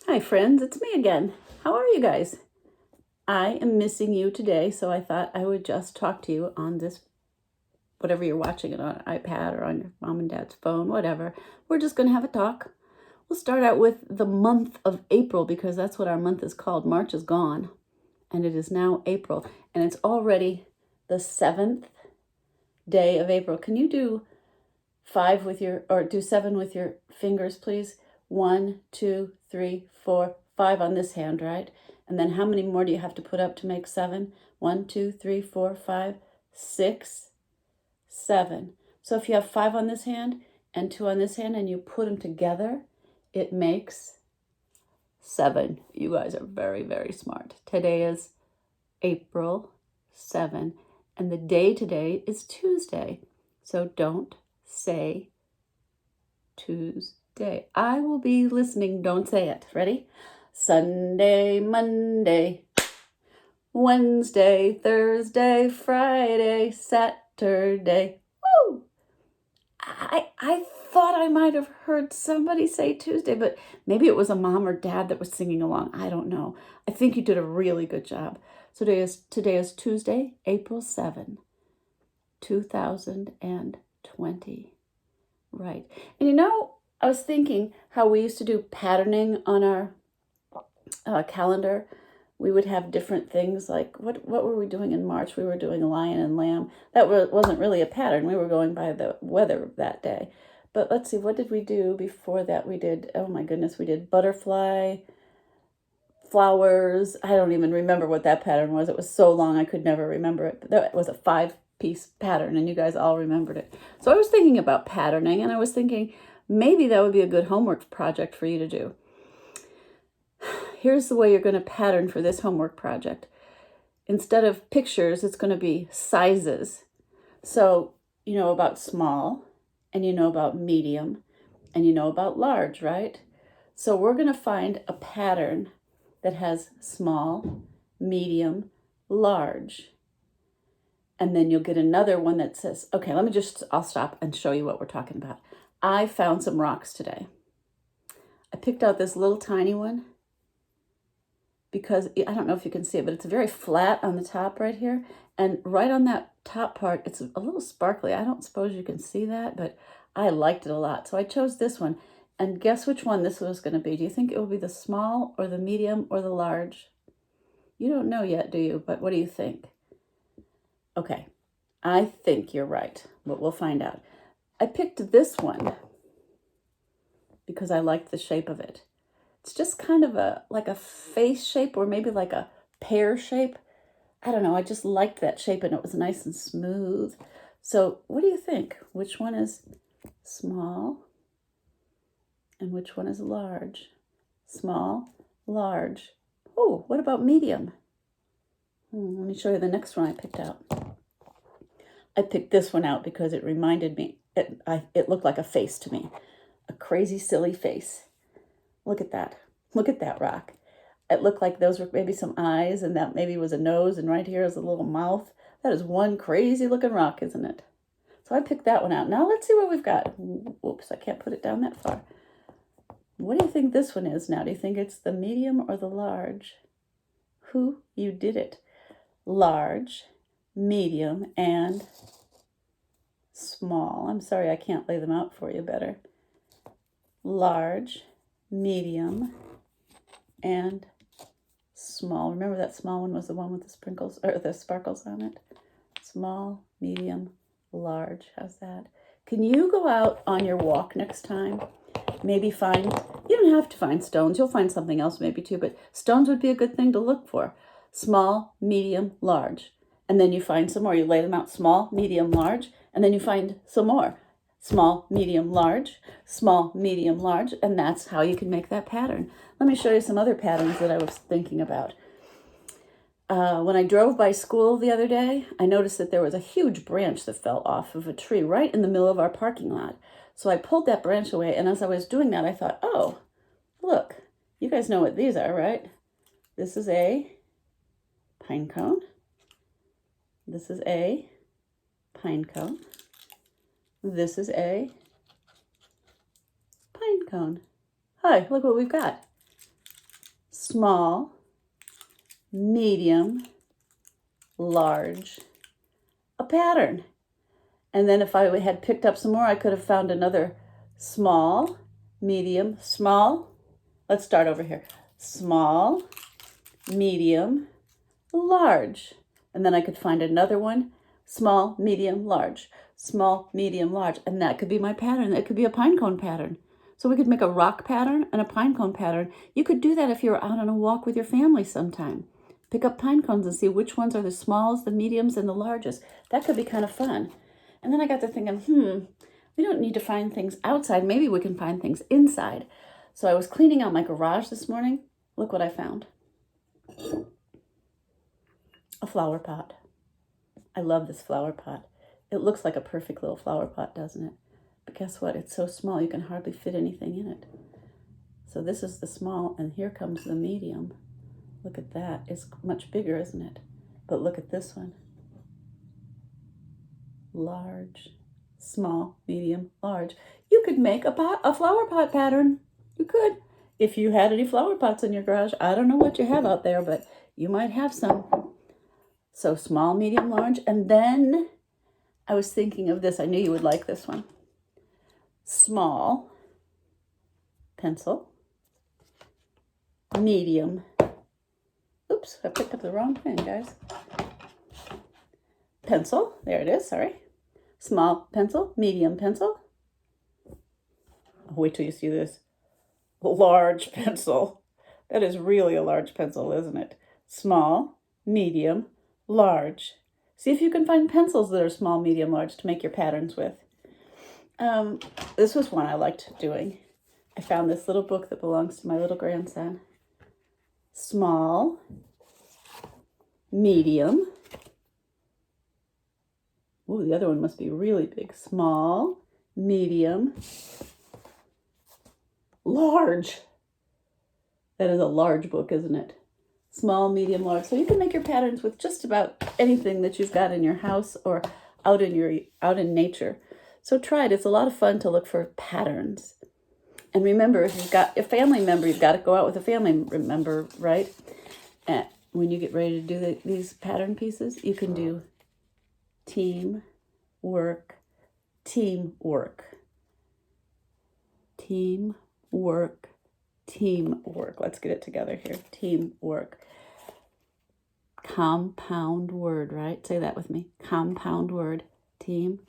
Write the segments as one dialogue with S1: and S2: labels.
S1: Hi friends, it's me again. How are you guys? I am missing you today, so I thought I would just talk to you on this, whatever you're watching it on, iPad or on your mom and dad's phone, whatever. We're just going to have a talk. We'll start out with the month of April because that's what our month is called. March is gone and it is now April and it's already the 7th day of April. Can you do do 7 with your fingers, please? 1, 2, 3, 4, 5 on this hand, right? And then how many more do you have to put up to make 7? 1, 2, 3, 4, 5, 6, 7. So if you have 5 on this hand and 2 on this hand and you put them together, it makes 7. You guys are very, very smart. Today is April 7, and the day today is Tuesday. So don't say Tuesday. I will be listening. Don't say it. Ready? Sunday, Monday, Wednesday, Thursday, Friday, Saturday. Woo! I thought I might have heard somebody say Tuesday, but maybe it was a mom or dad that was singing along. I don't know. I think you did a really good job. So today is Tuesday, April 7, 2020. Right. And I was thinking how we used to do patterning on our calendar. We would have different things like, what were we doing in March? We were doing lion and lamb. That wasn't really a pattern. We were going by the weather that day. But let's see, what did we do before that? We did, oh my goodness, we did butterfly, flowers. I don't even remember what that pattern was. It was so long I could never remember it. But that was a 5-piece pattern and you guys all remembered it. So I was thinking about patterning and I was thinking maybe that would be a good homework project for you to do. Here's the way you're going to pattern for this homework project. Instead of pictures, it's going to be sizes. So you know about small and you know about medium and you know about large, right? So we're going to find a pattern that has small, medium, large. And then you'll get another one that says, okay, I'll stop and show you what we're talking about. I found some rocks today. I picked out this little tiny one because I don't know if you can see it, but it's very flat on the top right here. And right on that top part, it's a little sparkly. I don't suppose you can see that, but I liked it a lot. So I chose this one. And guess which one this was going to be? Do you think it will be the small or the medium or the large? You don't know yet, do you? But what do you think? Okay, I think you're right, but we'll find out. I picked this one because I liked the shape of it. It's just kind of like a face shape or maybe like a pear shape. I don't know. I just liked that shape and it was nice and smooth. So what do you think? Which one is small and which one is large? Small, large. Oh, what about medium? Let me show you the next one I picked out. I picked this one out because it reminded me, it looked like a face to me. A crazy, silly face. Look at that. Look at that rock. It looked like those were maybe some eyes and that maybe was a nose and right here is a little mouth. That is one crazy looking rock, isn't it? So I picked that one out. Now let's see what we've got. Whoops, I can't put it down that far. What do you think this one is now? Do you think it's the medium or the large? You did it. Large, medium, and small. I'm sorry I can't lay them out for you better. Large, medium, and small. Remember that small one was the one with the sprinkles or the sparkles on it? Small, medium, large. How's that? Can you go out on your walk next time? Maybe you don't have to find stones. You'll find something else maybe too, but stones would be a good thing to look for. Small, medium, large. And then you find some more. You lay them out small, medium, large, and then you find some more. Small, medium, large, small, medium, large, and that's how you can make that pattern. Let me show you some other patterns that I was thinking about. When I drove by school the other day, I noticed that there was a huge branch that fell off of a tree right in the middle of our parking lot. So I pulled that branch away, and as I was doing that, I thought, oh, look, you guys know what these are, right? This is a pine cone. This is a pine cone. This is a pine cone. Hi, look what we've got. small, medium, large, a pattern. And then if I had picked up some more, I could have found another small, medium, small. Let's start over here. Small, medium, large. And then I could find another one, small, medium, large, small, medium, large. And that could be my pattern. That could be a pine cone pattern. So we could make a rock pattern and a pine cone pattern. You could do that if you were out on a walk with your family sometime. Pick up pine cones and see which ones are the smalls, the mediums, and the largest. That could be kind of fun. And then I got to thinking, we don't need to find things outside. Maybe we can find things inside. So I was cleaning out my garage this morning. Look what I found. A flower pot. I love this flower pot. It looks like a perfect little flower pot, doesn't it? But guess what? It's so small you can hardly fit anything in it. So this is the small, and here comes the medium. Look at that. It's much bigger, isn't it? But look at this one. Large, small, medium, large. You could make a flower pot pattern. You could. If you had any flower pots in your garage. I don't know what you have out there, but you might have some. So small, medium, large. And then I was thinking of this. I knew you would like this one. Small, pencil, medium. Oops, I picked up the wrong thing, guys. Pencil, there it is, sorry. Small pencil, medium pencil. Oh, wait till you see this. Large pencil. That is really a large pencil, isn't it? Small, medium, large. See if you can find pencils that are small, medium, large to make your patterns with. This was one I liked doing. I found this little book that belongs to my little grandson. Small, medium. Ooh, the other one must be really big. Small, medium, large. That is a large book, isn't it? Small, medium, large. So you can make your patterns with just about anything that you've got in your house or out in nature. So try it. It's a lot of fun to look for patterns. And remember, if you've got a family member, you've got to go out with a family member, right? And when you get ready to do these pattern pieces, you can do team work, team work, team work, team work. Let's get it together here. Team work. Compound word, right? Say that with me. Compound word. Team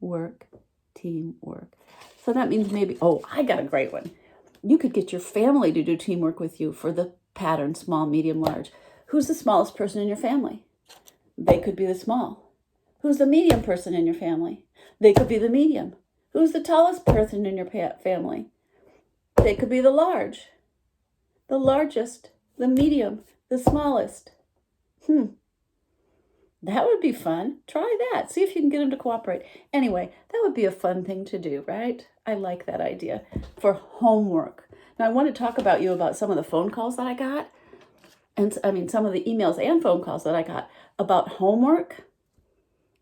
S1: work, team work. So that means maybe, I got a great one. You could get your family to do teamwork with you for the pattern, small, medium, large. Who's the smallest person in your family? They could be the small. Who's the medium person in your family? They could be the medium. Who's the tallest person in your family? They could be the large. The largest, the medium, the smallest. That would be fun. Try that. See if you can get them to cooperate. Anyway, that would be a fun thing to do, right? I like that idea for homework. Now, I want to talk about some of the phone calls that I got. And some of the emails and phone calls that I got about homework.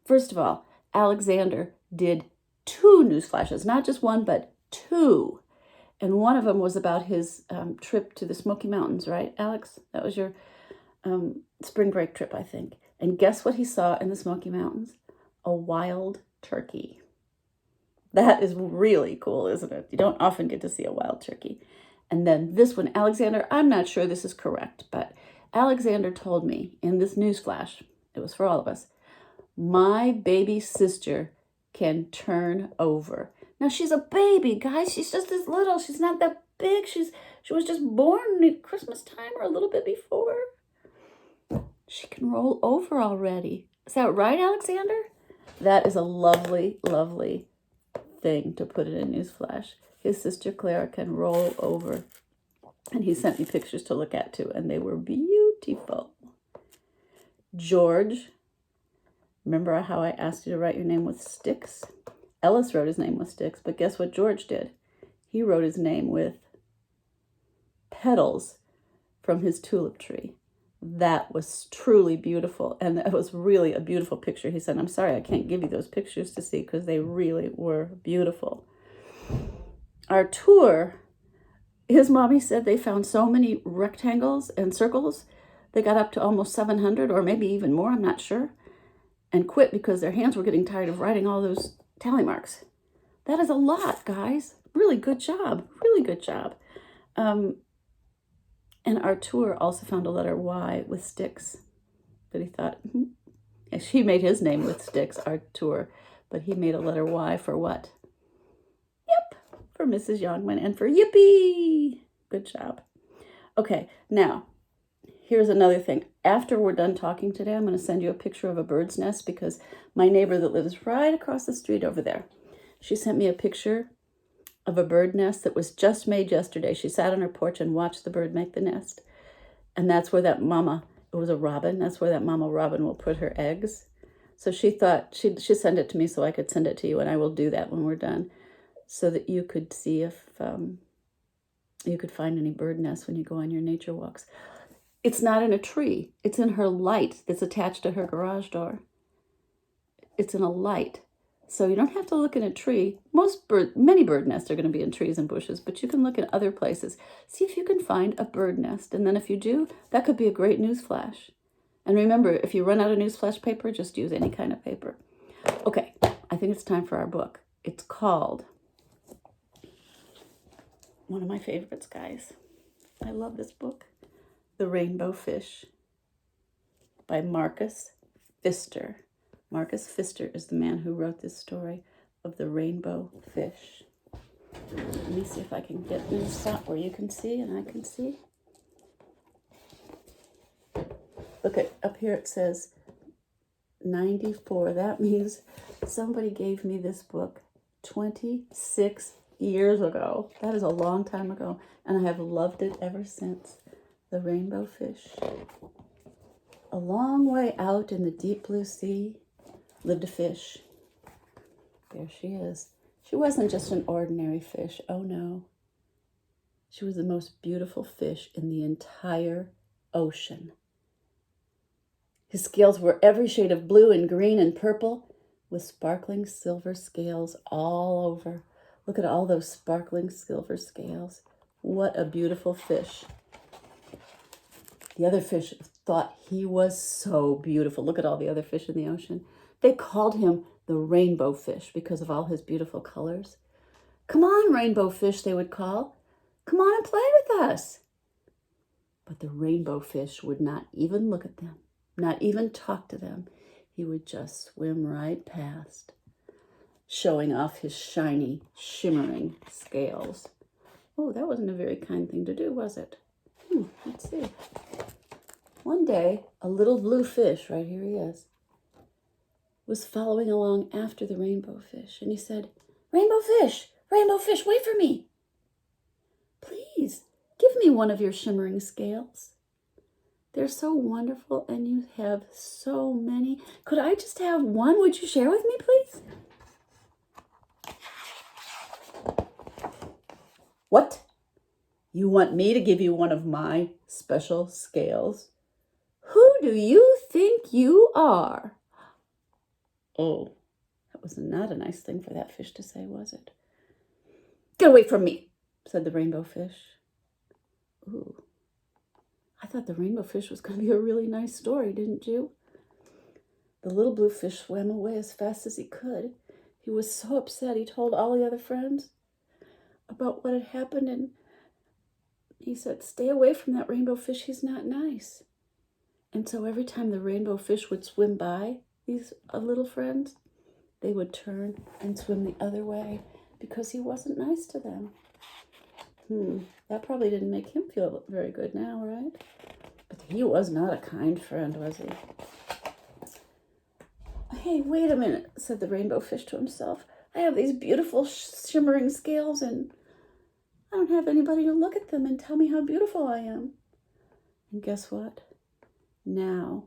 S1: First of all, Alexander did 2 news flashes, not just one, but 2. And one of them was about his trip to the Smoky Mountains, right, Alex? That was your spring break trip, I think. And guess what he saw in the Smoky Mountains? A wild turkey. That is really cool, isn't it? You don't often get to see a wild turkey. And then this one, Alexander, I'm not sure this is correct, but Alexander told me in this news flash, it was for all of us, my baby sister can turn over. Now, she's a baby, guys. She's just this little. She's not that big. She was just born at Christmas time or a little bit before. She can roll over already. Is that right, Alexander? That is a lovely, lovely thing to put in a news flash. His sister Clara can roll over. And he sent me pictures to look at too, and they were beautiful. George, remember how I asked you to write your name with sticks? Ellis wrote his name with sticks, but guess what George did? He wrote his name with petals from his tulip tree. That was truly beautiful, and that was really a beautiful picture. He said, I'm sorry I can't give you those pictures to see because they really were beautiful. Our tour his mommy said they found so many rectangles and circles, they got up to almost 700 or maybe even more, I'm not sure, and quit because their hands were getting tired of writing all those tally marks. That is a lot, guys. Really good job. Really good job. And Artur also found a letter Y with sticks. But he thought, he made his name with sticks, Artur. But he made a letter Y for what? Yep, for Mrs. Youngman and for Yippee. Good job. Okay, now, here's another thing. After we're done talking today, I'm going to send you a picture of a bird's nest because my neighbor that lives right across the street over there, she sent me a picture of a bird nest that was just made yesterday. She sat on her porch and watched the bird make the nest. And that's where that mama, it was a robin, that's where that mama robin will put her eggs. So she thought, she'd send it to me so I could send it to you, and I will do that when we're done, so that you could see if you could find any bird nests when you go on your nature walks. It's not in a tree. It's in her light that's attached to her garage door. It's in a light. So you don't have to look in a tree. Many bird nests are going to be in trees and bushes, but you can look in other places. See if you can find a bird nest. And then if you do, that could be a great news flash. And remember, if you run out of newsflash paper, just use any kind of paper. Okay, I think it's time for our book. It's called, one of my favorites, guys. I love this book. The Rainbow Fish by Marcus Pfister. Marcus Pfister is the man who wrote this story of the rainbow fish. Let me see if I can get in a spot where you can see and I can see. Look at up here, it says 94. That means somebody gave me this book 26 years ago. That is a long time ago, and I have loved it ever since. The Rainbow Fish. A long way out in the deep blue sea lived a fish. There she is. She wasn't just an ordinary fish. Oh no. She was the most beautiful fish in the entire ocean. His scales were every shade of blue and green and purple, with sparkling silver scales all over. Look at all those sparkling silver scales. What a beautiful fish. The other fish thought he was so beautiful. Look at all the other fish in the ocean. They called him the rainbow fish because of all his beautiful colors. Come on, rainbow fish, they would call. Come on and play with us. But the rainbow fish would not even look at them, not even talk to them. He would just swim right past, showing off his shiny, shimmering scales. Oh, that wasn't a very kind thing to do, was it? Let's see. One day, a little blue fish, right here he is, was following along after the rainbow fish, and he said, rainbow fish, wait for me. Please, give me one of your shimmering scales. They're so wonderful, and you have so many. Could I just have one? Would you share with me, please? What? You want me to give you one of my special scales? Who do you think you are? Oh, that was not a nice thing for that fish to say, was it? Get away from me, said the rainbow fish. Ooh, I thought the rainbow fish was going to be a really nice story, didn't you? The little blue fish swam away as fast as he could. He was so upset, he told all the other friends about what had happened, and he said, stay away from that rainbow fish, he's not nice. And so every time the rainbow fish would swim by these little friends, they would turn and swim the other way because he wasn't nice to them. That probably didn't make him feel very good now, right? But he was not a kind friend, was he? Hey, wait a minute, said the rainbow fish to himself. I have these beautiful shimmering scales, and I don't have anybody to look at them and tell me how beautiful I am. And guess what? Now,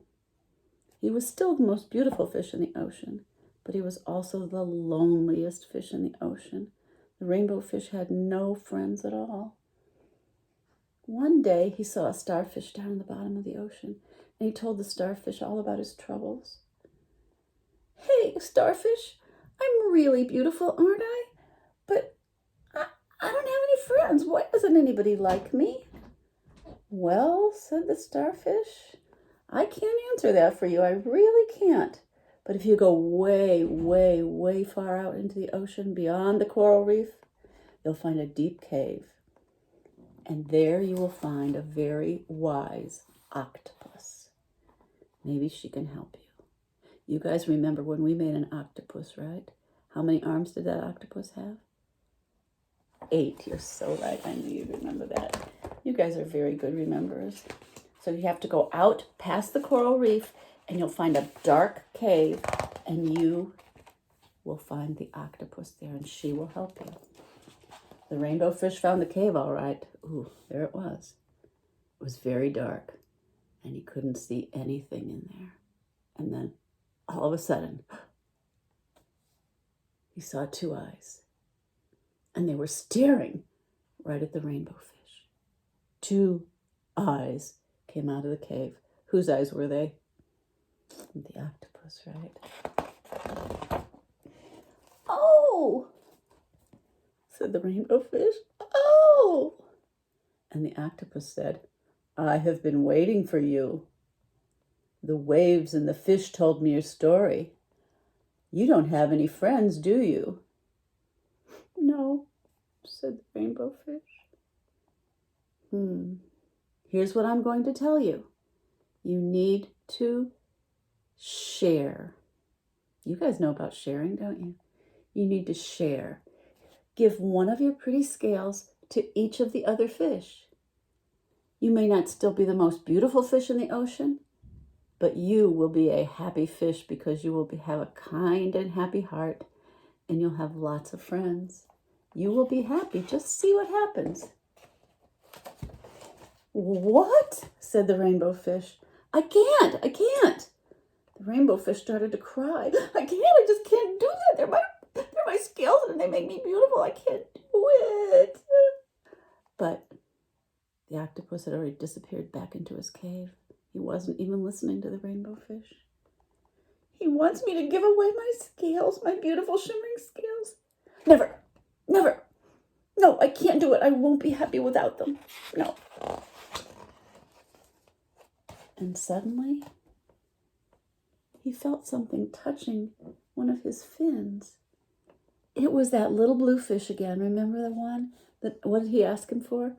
S1: he was still the most beautiful fish in the ocean, but he was also the loneliest fish in the ocean. The rainbow fish had no friends at all. One day, he saw a starfish down in the bottom of the ocean, and he told the starfish all about his troubles. Hey, starfish, I'm really beautiful, aren't I? But I don't have any friends. Why doesn't anybody like me?" "Well," said the starfish, "I can't answer that for you. I really can't. But if you go way, way, way far out into the ocean beyond the coral reef, you'll find a deep cave. And there you will find a very wise octopus. Maybe she can help you." You guys remember when we made an octopus, right? How many arms did that octopus have? 8. You're so right. I knew you'd remember that. You guys are very good rememberers. So you have to go out past the coral reef and you'll find a dark cave and you will find the octopus there and she will help you. The rainbow fish found the cave all right. Ooh, there it was. It was very dark and he couldn't see anything in there. And then all of a sudden, he saw 2 eyes. And they were staring right at the rainbow fish. 2 eyes came out of the cave. Whose eyes were they? The octopus, right? "Oh," said the rainbow fish. "Oh." And the octopus said, "I have been waiting for you. The waves and the fish told me your story. You don't have any friends, do you?" "No," said the rainbow fish. Here's what I'm going to tell you. You need to share. You guys know about sharing, don't you? You need to share. Give one of your pretty scales to each of the other fish. You may not still be the most beautiful fish in the ocean, but you will be a happy fish because you will have a kind and happy heart and you'll have lots of friends. You will be happy. Just see what happens. "What?" said the rainbow fish. I can't. The rainbow fish started to cry. I just can't do that. They're my scales and they make me beautiful. I can't do it." But the octopus had already disappeared back into his cave. He wasn't even listening to the rainbow fish. "He wants me to give away my scales, my beautiful shimmering scales. Never. No, I can't do it. I won't be happy without them. No." And suddenly, he felt something touching one of his fins. It was that little blue fish again. Remember the one? What did he ask him for?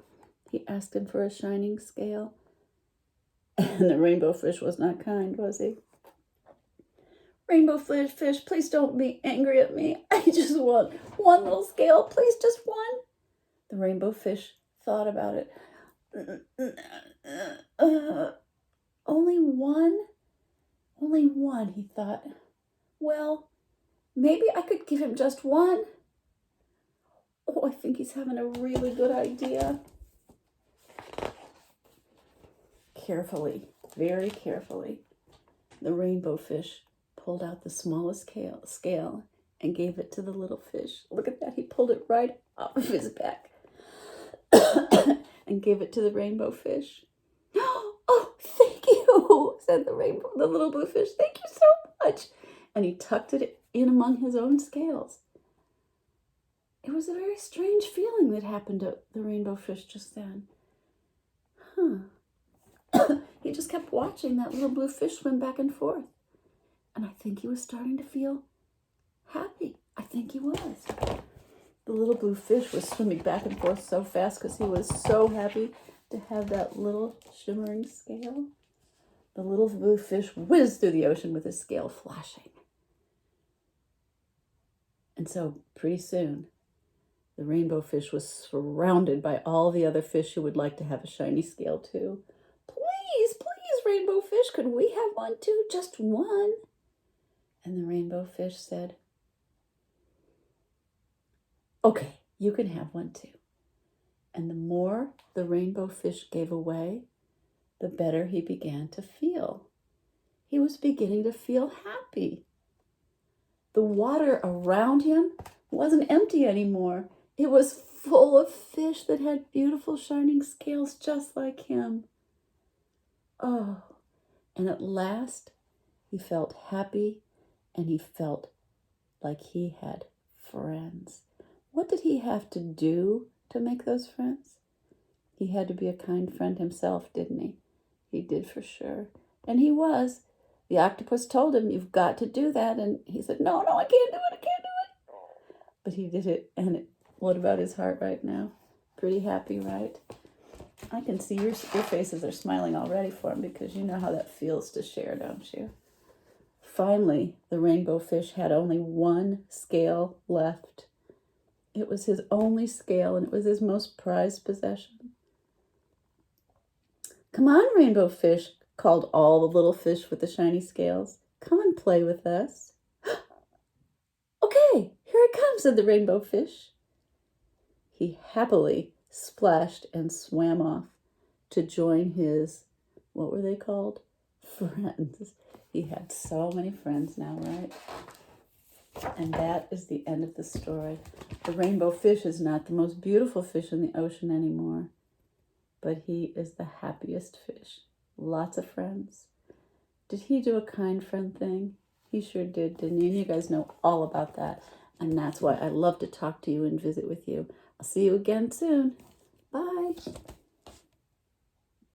S1: He asked him for a shining scale. And the rainbow fish was not kind, was he? "Rainbow fish, please don't be angry at me. I just want one little scale. Please, just one." The rainbow fish thought about it. Only one? Only one, he thought. Well, maybe I could give him just one. Oh, I think he's having a really good idea. Carefully, very carefully, the rainbow fish pulled out the smallest scale and gave it to the little fish. Look at that, he pulled it right off of his back and gave it to the rainbow fish. "Oh, thank you," said the little blue fish. "Thank you so much." And he tucked it in among his own scales. It was a very strange feeling that happened to the rainbow fish just then. He just kept watching that little blue fish swim back and forth. And I think he was starting to feel happy. I think he was. The little blue fish was swimming back and forth so fast because he was so happy to have that little shimmering scale. The little blue fish whizzed through the ocean with his scale flashing. And so pretty soon, the rainbow fish was surrounded by all the other fish who would like to have a shiny scale too. Please, rainbow fish, could we have one too? Just one." And the rainbow fish said, "Okay, you can have one too." And the more the rainbow fish gave away, the better he began to feel. He was beginning to feel happy. The water around him wasn't empty anymore. It was full of fish that had beautiful shining scales just like him. Oh, and at last he felt happy and he felt like he had friends. What did he have to do to make those friends? He had to be a kind friend himself, didn't he? He did for sure. And he was. The octopus told him, you've got to do that. And he said, no, I can't do it. I can't do it. But he did it. And what about his heart right now? Pretty happy, right? I can see your faces are smiling already for him because you know how that feels to share, don't you? Finally, the rainbow fish had only one scale left. It was his only scale, and it was his most prized possession. Come on, rainbow fish, called all the little fish with the shiny scales. Come and play with us. Okay, here I come, said the rainbow fish. He happily splashed and swam off to join his, what were they called? Friends. He had so many friends now, right? And that is the end of the story. The rainbow fish is not the most beautiful fish in the ocean anymore, but he is the happiest fish. Lots of friends. Did he do a kind friend thing? He sure did, didn't he? And you guys know all about that. And that's why I love to talk to you and visit with you. I'll see you again soon. Bye.